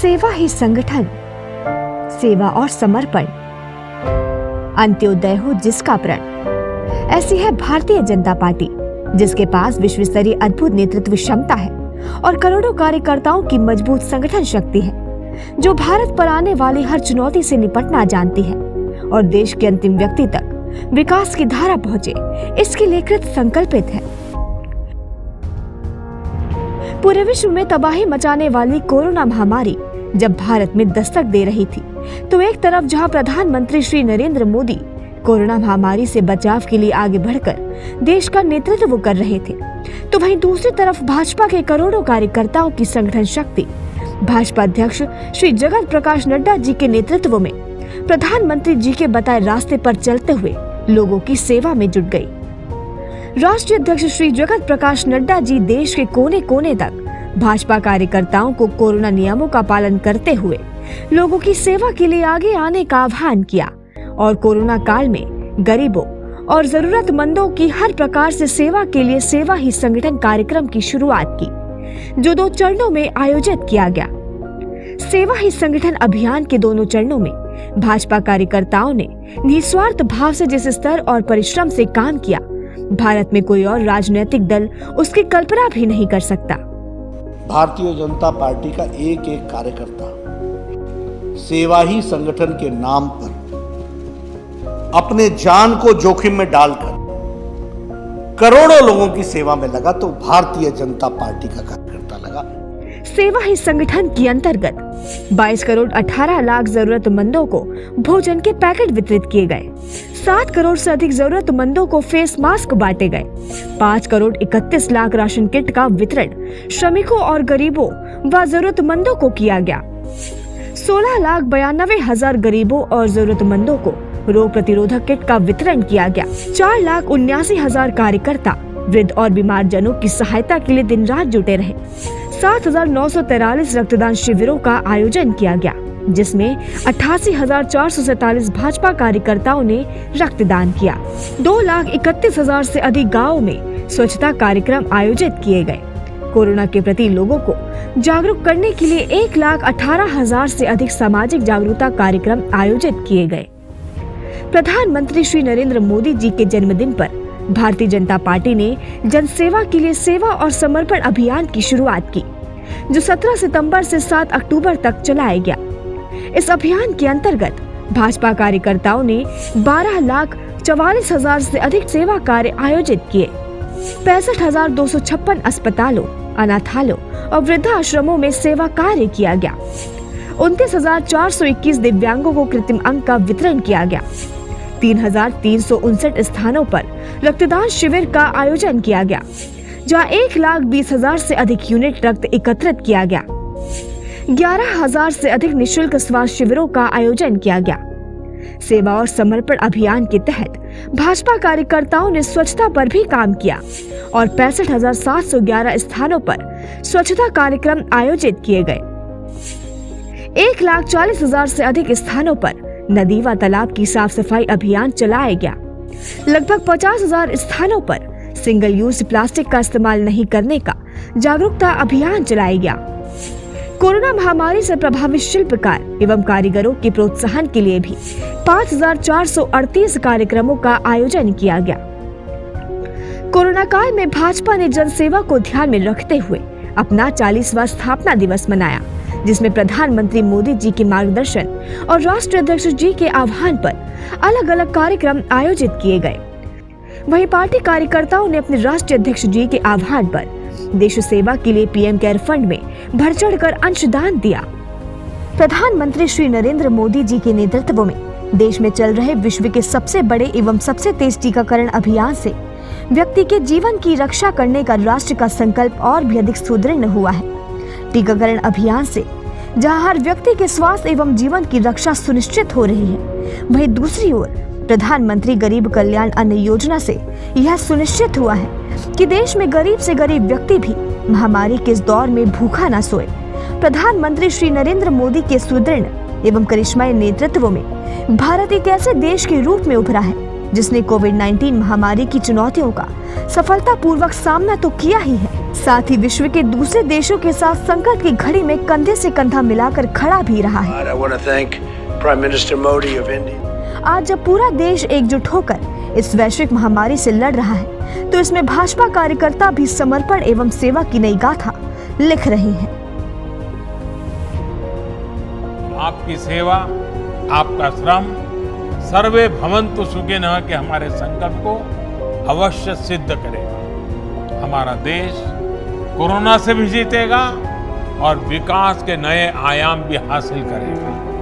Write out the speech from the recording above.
सेवा ही संगठन, सेवा और समर्पण, अंत्योदय हो जिसका प्रण। ऐसी है भारतीय जनता पार्टी, जिसके पास विश्व स्तरीय अद्भुत नेतृत्व क्षमता है और करोड़ों कार्यकर्ताओं की मजबूत संगठन शक्ति है, जो भारत पर आने वाली हर चुनौती से निपटना जानती है और देश के अंतिम व्यक्ति तक विकास की धारा पहुंचे, इसके लिए कृत संकल्पित है। पूरे विश्व में तबाही मचाने वाली कोरोना महामारी जब भारत में दस्तक दे रही थी, तो एक तरफ जहां प्रधानमंत्री श्री नरेंद्र मोदी कोरोना महामारी से बचाव के लिए आगे बढ़कर देश का नेतृत्व कर रहे थे, तो वहीं दूसरी तरफ भाजपा के करोड़ों कार्यकर्ताओं की संगठन शक्ति भाजपा अध्यक्ष श्री जगत प्रकाश नड्डा जी के नेतृत्व में प्रधानमंत्री जी के बताए रास्ते पर चलते हुए लोगों की सेवा में जुट गई। राष्ट्रीय अध्यक्ष श्री जगत प्रकाश नड्डा जी देश के कोने कोने तक भाजपा कार्यकर्ताओं को कोरोना नियमों का पालन करते हुए लोगों की सेवा के लिए आगे आने का आह्वान किया और कोरोना काल में गरीबों और जरूरतमंदों की हर प्रकार से सेवा के लिए सेवा ही संगठन कार्यक्रम की शुरुआत की, जो 2 चरणों में आयोजित किया गया। सेवा ही संगठन अभियान के दोनों चरणों में भाजपा कार्यकर्ताओं ने निस्वार्थ भाव से जिस स्तर और परिश्रम से काम किया, भारत में कोई और राजनीतिक दल उसकी कल्पना भी नहीं कर सकता। भारतीय जनता पार्टी का एक एक कार्यकर्ता सेवा ही संगठन के नाम पर अपने जान को जोखिम में डालकर करोड़ों लोगों की सेवा में लगा, तो भारतीय जनता पार्टी का कार्यकर्ता लगा। सेवा ही संगठन के अंतर्गत 22 करोड़ 18 लाख जरूरतमंदों को भोजन के पैकेट वितरित किए गए, 7 करोड़ से अधिक जरूरतमंदों को फेस मास्क बांटे गए, 5 करोड़ 31 लाख राशन किट का वितरण श्रमिकों और गरीबों व जरूरतमंदों को किया गया, 16 लाख 92 हजार गरीबों और जरूरतमंदों को रोग प्रतिरोधक किट का वितरण किया गया, 4 लाख 79 हजार कार्यकर्ता वृद्ध और बीमार जनों की सहायता के लिए दिन रात जुटे रहे, 7,943 रक्तदान शिविरों का आयोजन किया गया, जिसमें 88,447 भाजपा कार्यकर्ताओं ने रक्तदान किया। 2,31,000 से अधिक गाँवों में स्वच्छता कार्यक्रम आयोजित किए गए। कोरोना के प्रति लोगों को जागरूक करने के लिए 1,18,000 से अधिक सामाजिक जागरूकता कार्यक्रम आयोजित किए गए। प्रधानमंत्री श्री नरेंद्र मोदी जी के जन्मदिन पर भारतीय जनता पार्टी ने जन सेवा के लिए सेवा और समर्पण अभियान की शुरुआत की, जो 17 सितंबर से 7 अक्टूबर तक चलाया गया। इस अभियान के अंतर्गत भाजपा कार्यकर्ताओं ने 12,44,000 से अधिक सेवा कार्य आयोजित किए। 65,256 अस्पतालों, अनाथालयों और वृद्धाश्रमों में सेवा कार्य किया गया। 29,421 दिव्यांगों को कृत्रिम अंग का वितरण किया गया। 3,359 स्थानों पर रक्तदान शिविर का आयोजन किया गया, जहां 1,20,000 से अधिक यूनिट रक्त एकत्रित किया गया। 11,000 से अधिक निःशुल्क स्वास्थ्य शिविरों का आयोजन किया गया। सेवा और समर्पण अभियान के तहत भाजपा कार्यकर्ताओं ने स्वच्छता पर भी काम किया और 65,711 स्थानों पर स्वच्छता कार्यक्रम आयोजित किए गए। 1,40,000 से अधिक स्थानों पर नदी व तालाब की साफ सफाई अभियान चलाया गया। लगभग 50,000 स्थानों पर सिंगल यूज प्लास्टिक का इस्तेमाल नहीं करने का जागरूकता अभियान चलाया गया। कोरोना महामारी से प्रभावित शिल्पकार एवं कारीगरों के प्रोत्साहन के लिए भी 5,438 कार्यक्रमों का आयोजन किया गया। कोरोना काल में भाजपा ने जन सेवा को ध्यान में रखते हुए अपना 40वां स्थापना दिवस मनाया, जिसमें प्रधानमंत्री मोदी जी के मार्गदर्शन और राष्ट्रीय अध्यक्ष जी के आह्वान पर अलग अलग कार्यक्रम आयोजित किए गए। वहीं पार्टी कार्यकर्ताओं ने अपने राष्ट्रीय अध्यक्ष जी के आह्वान पर देश सेवा के लिए पीएम केयर फंड में बढ़ चढ़ कर अंशदान दिया। प्रधानमंत्री श्री नरेंद्र मोदी जी के नेतृत्व में देश में चल रहे विश्व के सबसे बड़े एवं सबसे तेज टीकाकरण अभियान से व्यक्ति के जीवन की रक्षा करने का राष्ट्र का संकल्प और भी अधिक सुदृढ़ हुआ है। टीकाकरण अभियान से जहां हर व्यक्ति के स्वास्थ्य एवं जीवन की रक्षा सुनिश्चित हो रही है, वहीं दूसरी ओर प्रधानमंत्री गरीब कल्याण अन्न योजना से यह सुनिश्चित हुआ है कि देश में गरीब से गरीब व्यक्ति भी महामारी के इस दौर में भूखा न सोए। प्रधानमंत्री श्री नरेंद्र मोदी के सुदृढ़ एवं करिश्माई नेतृत्व में भारत एक ऐसे देश के रूप में उभरा है जिसने कोविड-19 महामारी की चुनौतियों का सफलतापूर्वक सामना तो किया ही है, साथ ही विश्व के दूसरे देशों के साथ संकट की घड़ी में कंधे से कंधा मिलाकर खड़ा भी रहा है। I want to thank Prime Minister Modi of India. आज जब पूरा देश एकजुट होकर इस वैश्विक महामारी से लड़ रहा है, तो इसमें भाजपा कार्यकर्ता भी समर्पण एवं सेवा की नई गाथा लिख रहे हैं। आपकी सेवा, आपका श्रम, सर्वे भवन्तु सुखिनः के हमारे संकल्प को अवश्य सिद्ध करेगा। हमारा देश कोरोना से भी जीतेगा और विकास के नए आयाम भी हासिल करेगा।